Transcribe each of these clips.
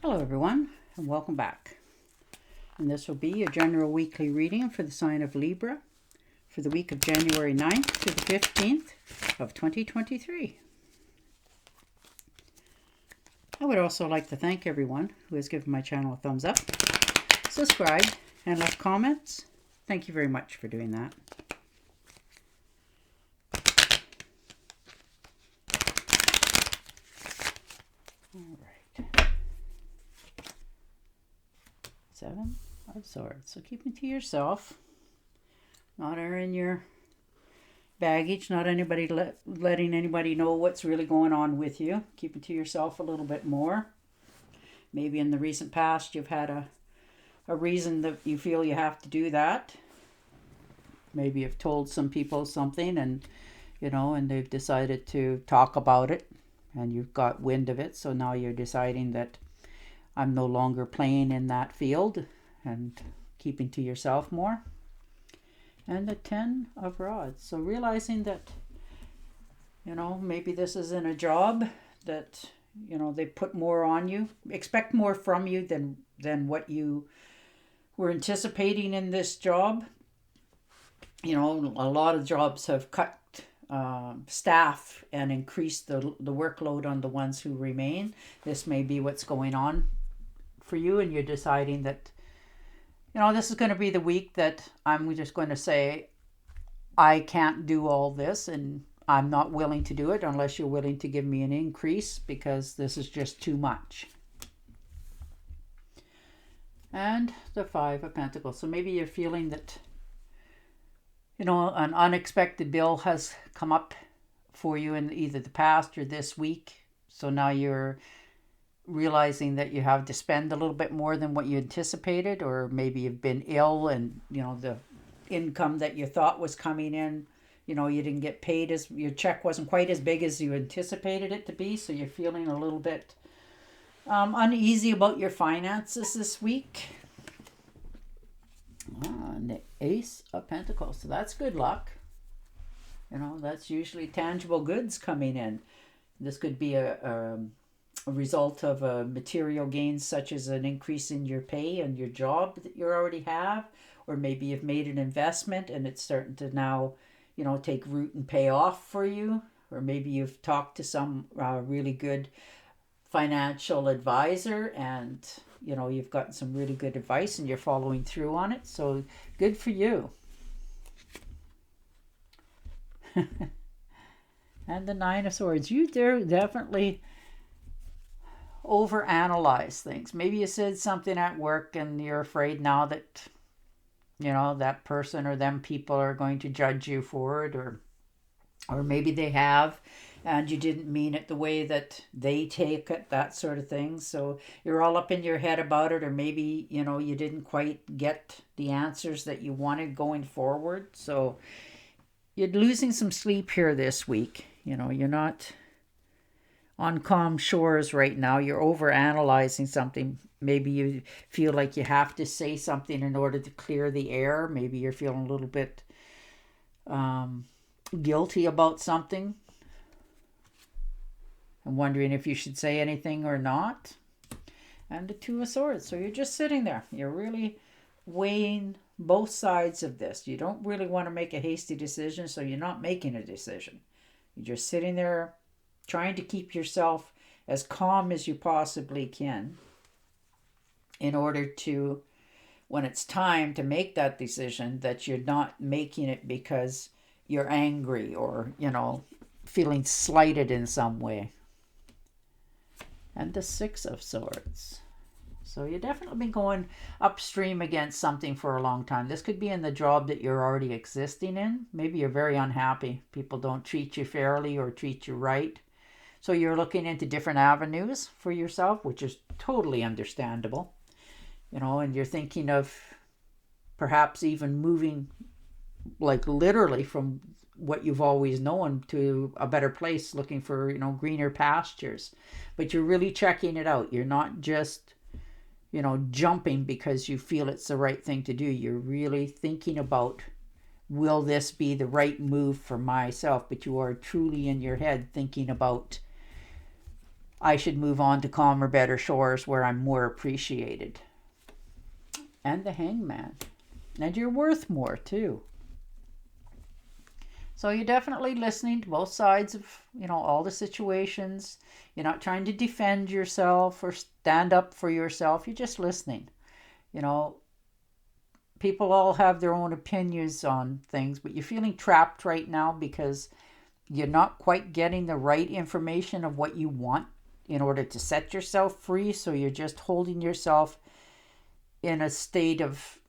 Hello everyone, and welcome back. And this will be a general weekly reading for the sign of Libra for the week of January 9th to the 15th of 2023. I would also like to thank everyone who has given my channel a thumbs up, subscribed, and left comments. Thank you very much for doing that. All right. Seven of Swords. So keep it to yourself. Not in your baggage. Not anybody letting anybody know what's really going on with you. Keep it to yourself a little bit more. Maybe in the recent past you've had a reason that you feel you have to do that. Maybe you've told some people something and they've decided to talk about it and you've got wind of it. So now you're deciding that I'm no longer playing in that field and keeping to yourself more. And the 10 of Rods. So realizing that, maybe this is in a job that, they put more on you. Expect more from you than what you were anticipating in this job. A lot of jobs have cut staff and increased the workload on the ones who remain. This may be what's going on for you, and you're deciding that this is going to be the week that I'm just going to say I can't do all this and I'm not willing to do it unless you're willing to give me an increase, because this is just too much. And the 5 of Pentacles. So maybe you're feeling that an unexpected bill has come up for you in either the past or this week. So now you're realizing that you have to spend a little bit more than what you anticipated, or maybe you've been ill and the income that you thought was coming in, you didn't get paid, as your check wasn't quite as big as you anticipated it to be. So you're feeling a little bit uneasy about your finances this week. And the Ace of Pentacles. So that's good luck. That's usually tangible goods coming in. This could be a result of material gains, such as an increase in your pay and your job that you already have, or maybe you've made an investment and it's starting to now, take root and pay off for you, or maybe you've talked to some really good financial advisor and you've gotten some really good advice and you're following through on it. So good for you. And the 9 of Swords. You definitely overanalyze things. Maybe you said something at work and you're afraid now that that person or them people are going to judge you for it, or maybe they have and you didn't mean it the way that they take it, that sort of thing. So you're all up in your head about it, or maybe you didn't quite get the answers that you wanted going forward. So you're losing some sleep here this week. You're not on calm shores right now. You're overanalyzing something. Maybe you feel like you have to say something in order to clear the air. Maybe you're feeling a little bit guilty about something and wondering if you should say anything or not. And the 2 of Swords. So you're just sitting there. You're really weighing both sides of this. You don't really want to make a hasty decision, so you're not making a decision. You're just sitting there trying to keep yourself as calm as you possibly can in order to, when it's time to make that decision, that you're not making it because you're angry or, feeling slighted in some way. And the 6 of Swords. So you've definitely been going upstream against something for a long time. This could be in the job that you're already existing in. Maybe you're very unhappy. People don't treat you fairly or treat you right. So you're looking into different avenues for yourself, which is totally understandable. And you're thinking of perhaps even moving, like literally from what you've always known to a better place, looking for, greener pastures. But you're really checking it out. You're not just, jumping because you feel it's the right thing to do. You're really thinking about, will this be the right move for myself? But you are truly in your head thinking about I should move on to calmer, better shores where I'm more appreciated. And the Hangman. And you're worth more too. So you're definitely listening to both sides of, all the situations. You're not trying to defend yourself or stand up for yourself. You're just listening. People all have their own opinions on things, but you're feeling trapped right now because you're not quite getting the right information of what you want in order to set yourself free. So you're just holding yourself in a state of,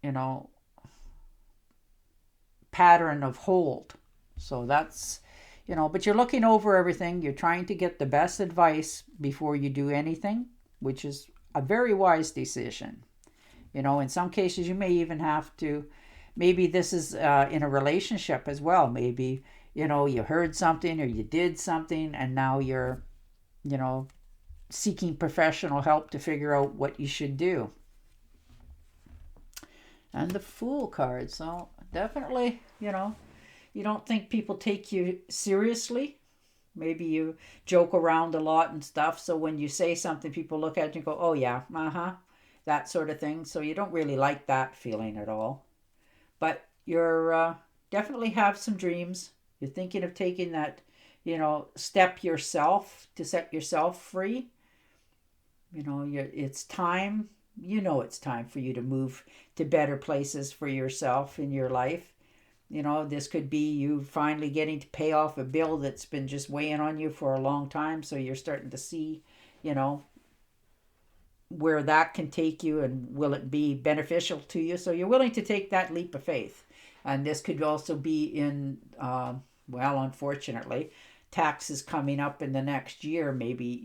pattern of hold. So that's, but you're looking over everything. You're trying to get the best advice before you do anything, which is a very wise decision. In some cases, you may even have to, maybe this is in a relationship as well. Maybe, you heard something or you did something and now you're, seeking professional help to figure out what you should do. And the Fool card. So definitely, you don't think people take you seriously. Maybe you joke around a lot and stuff. So when you say something, people look at you and go, oh yeah, that sort of thing. So you don't really like that feeling at all. But you're definitely have some dreams. You're thinking of taking that, step yourself to set yourself free. It's time. It's time for you to move to better places for yourself in your life. This could be you finally getting to pay off a bill that's been just weighing on you for a long time. So you're starting to see, where that can take you and will it be beneficial to you. So you're willing to take that leap of faith. And this could also be in, unfortunately, taxes coming up in the next year. Maybe,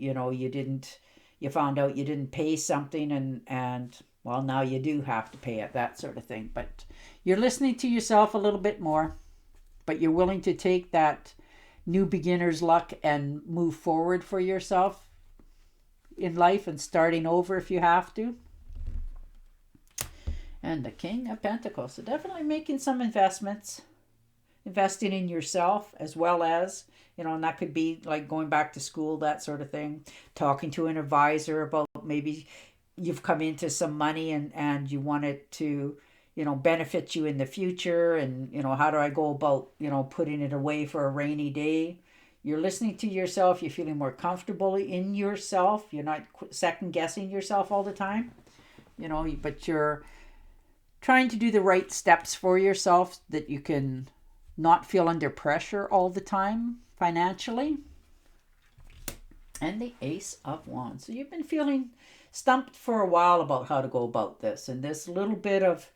you found out you didn't pay something and now you do have to pay it, that sort of thing. But you're listening to yourself a little bit more, but you're willing to take that new beginner's luck and move forward for yourself in life and starting over if you have to. And the King of Pentacles. So definitely making some investments, investing in yourself as well as, and that could be like going back to school, that sort of thing. Talking to an advisor about maybe you've come into some money and you want it to, benefit you in the future. And, how do I go about, putting it away for a rainy day? You're listening to yourself. You're feeling more comfortable in yourself. You're not second guessing yourself all the time, but you're trying to do the right steps for yourself that you can not feel under pressure all the time financially. And the Ace of Wands. So you've been feeling stumped for a while about how to go about this. And this little bit of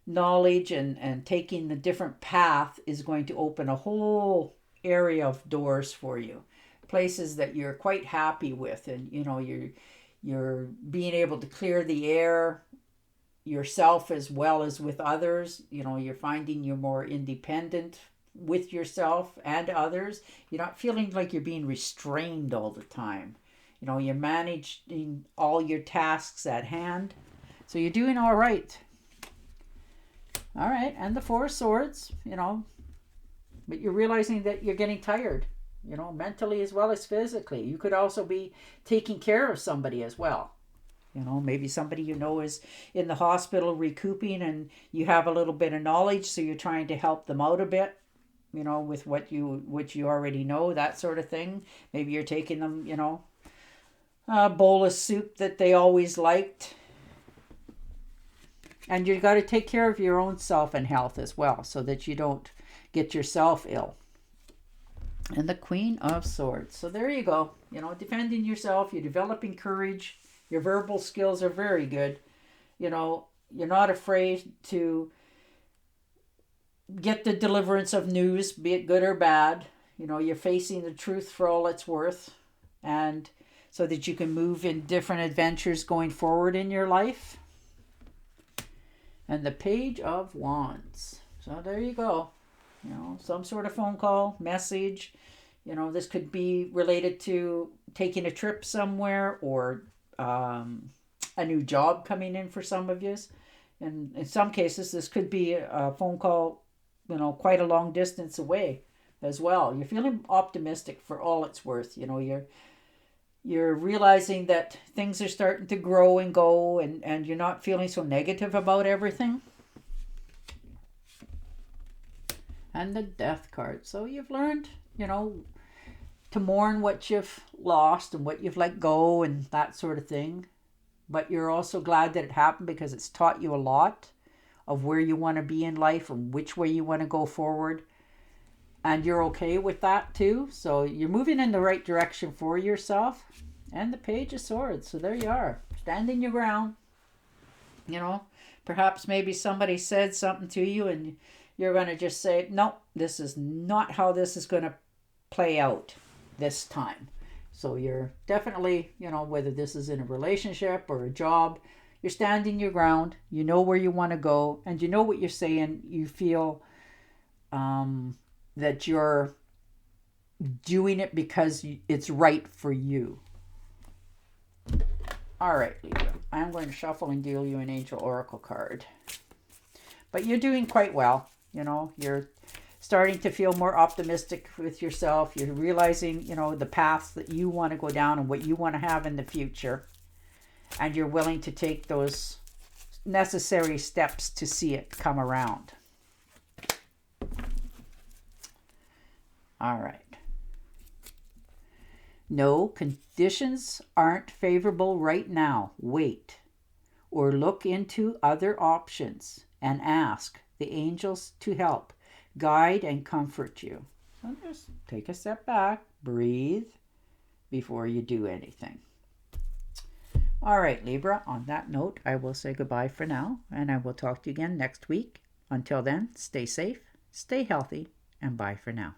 knowledge and taking the different path is going to open a whole area of doors for you. Places that you're quite happy with. And, you're being able to clear the air yourself as well as with others. You're finding you're more independent with yourself and others. You're not feeling like you're being restrained all the time. You're managing all your tasks at hand. So you're doing all right. All right. And the Four of Swords, but you're realizing that you're getting tired, mentally as well as physically. You could also be taking care of somebody as well. Maybe somebody is in the hospital recouping and you have a little bit of knowledge, so you're trying to help them out a bit, with what you already know, that sort of thing. Maybe you're taking them, a bowl of soup that they always liked. And you got to take care of your own self and health as well so that you don't get yourself ill. And the Queen of Swords. So there you go. Defending yourself, you're developing courage. Your verbal skills are very good. You're not afraid to get the deliverance of news, be it good or bad. You're facing the truth for all it's worth. And so that you can move in different adventures going forward in your life. And the Page of Wands. So there you go. Some sort of phone call, message. This could be related to taking a trip somewhere or a new job coming in for some of you. And in some cases, this could be a phone call, quite a long distance away as well. You're feeling optimistic for all it's worth. You're realizing that things are starting to grow and go, and you're not feeling so negative about everything. And the Death card. So you've learned, to mourn what you've lost and what you've let go and that sort of thing. But you're also glad that it happened because it's taught you a lot of where you want to be in life and which way you want to go forward. And you're okay with that too. So you're moving in the right direction for yourself. And the Page of Swords. So there you are, standing your ground. Perhaps maybe somebody said something to you and you're going to just say, no, this is not how this is going to play out this time. So you're definitely, whether this is in a relationship or a job, you're standing your ground. You know where you want to go, and you know what you're saying. You feel that you're doing it because it's right for you. All right, Libra. I'm going to shuffle and deal you an Angel Oracle card. But you're doing quite well. You're starting to feel more optimistic with yourself. You're realizing, the paths that you want to go down and what you want to have in the future. And you're willing to take those necessary steps to see it come around. All right. No, conditions aren't favorable right now. Wait. Or look into other options and ask the angels to help, guide, and comfort you. So just take a step back, breathe before you do anything. All right, Libra, on that note, I will say goodbye for now, and I will talk to you again next week. Until then, stay safe, stay healthy, and bye for now.